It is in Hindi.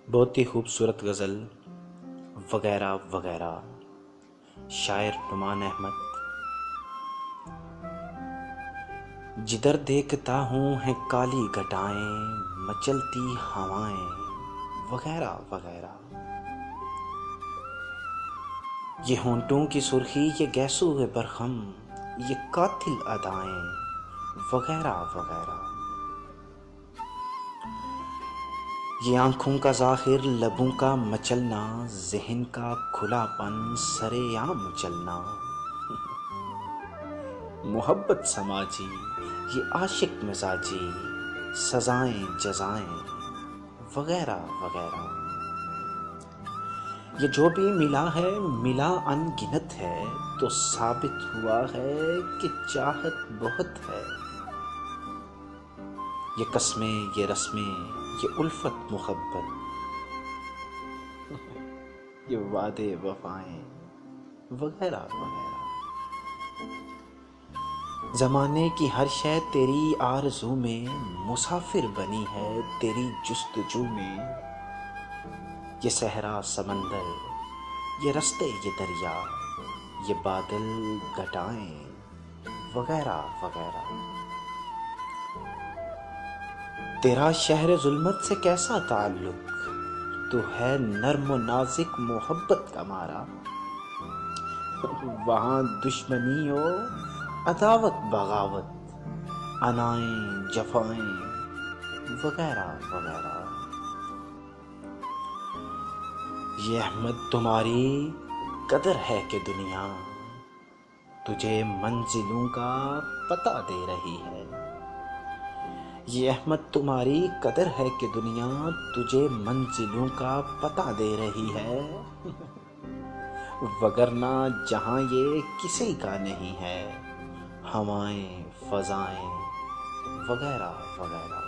बहुत ही खूबसूरत गज़ल वगैरह वगैरह। शायर नुमान अहमद। जिधर देखता हूँ है काली घटाएं, मचलती हवाएं वगैरह वगैरह। ये होंठों की सुर्खी, ये गैसू है बरहम, ये कातिल अदाएं वगैरह वगैरह। ये आंखों का ज़ाहिर, लबों का मचलना, ज़हन का खुलापन, सरेआम चलना। मोहब्बत समाजी, ये आशिक मिजाजी, सजाएं जजाएं वगैरह वगैरह। ये जो भी मिला है मिला अनगिनत है, तो साबित हुआ है कि चाहत बहुत है। ये कस्में, ये रस्में, ये उल्फत मोहब्बत, ये वादे वफाएं वगैरह वगैरह। ज़माने की हर शय तेरी आरज़ू में, मुसाफिर बनी है तेरी जुस्तजू में। ये सहरा समंदर, ये रस्ते ये दरिया, ये बादल घटाएं वगैरह वगैरह। तेरा शहर जुल्मत से कैसा ताल्लुक, तू है नर्म व नाज़िक मोहब्बत का मारा। वहाँ दुश्मनी हो अदावत बगावत, अनाएं जफाएं वगैरह वगैरह। ये अहमद तुम्हारी कदर है कि दुनिया तुझे मंजिलों का पता दे रही है। ये अहमद तुम्हारी कदर है कि दुनिया तुझे मंजिलों का पता दे रही है। वगरना जहाँ ये किसी का नहीं है, हवाएं फजाएं वगैरह वगैरह।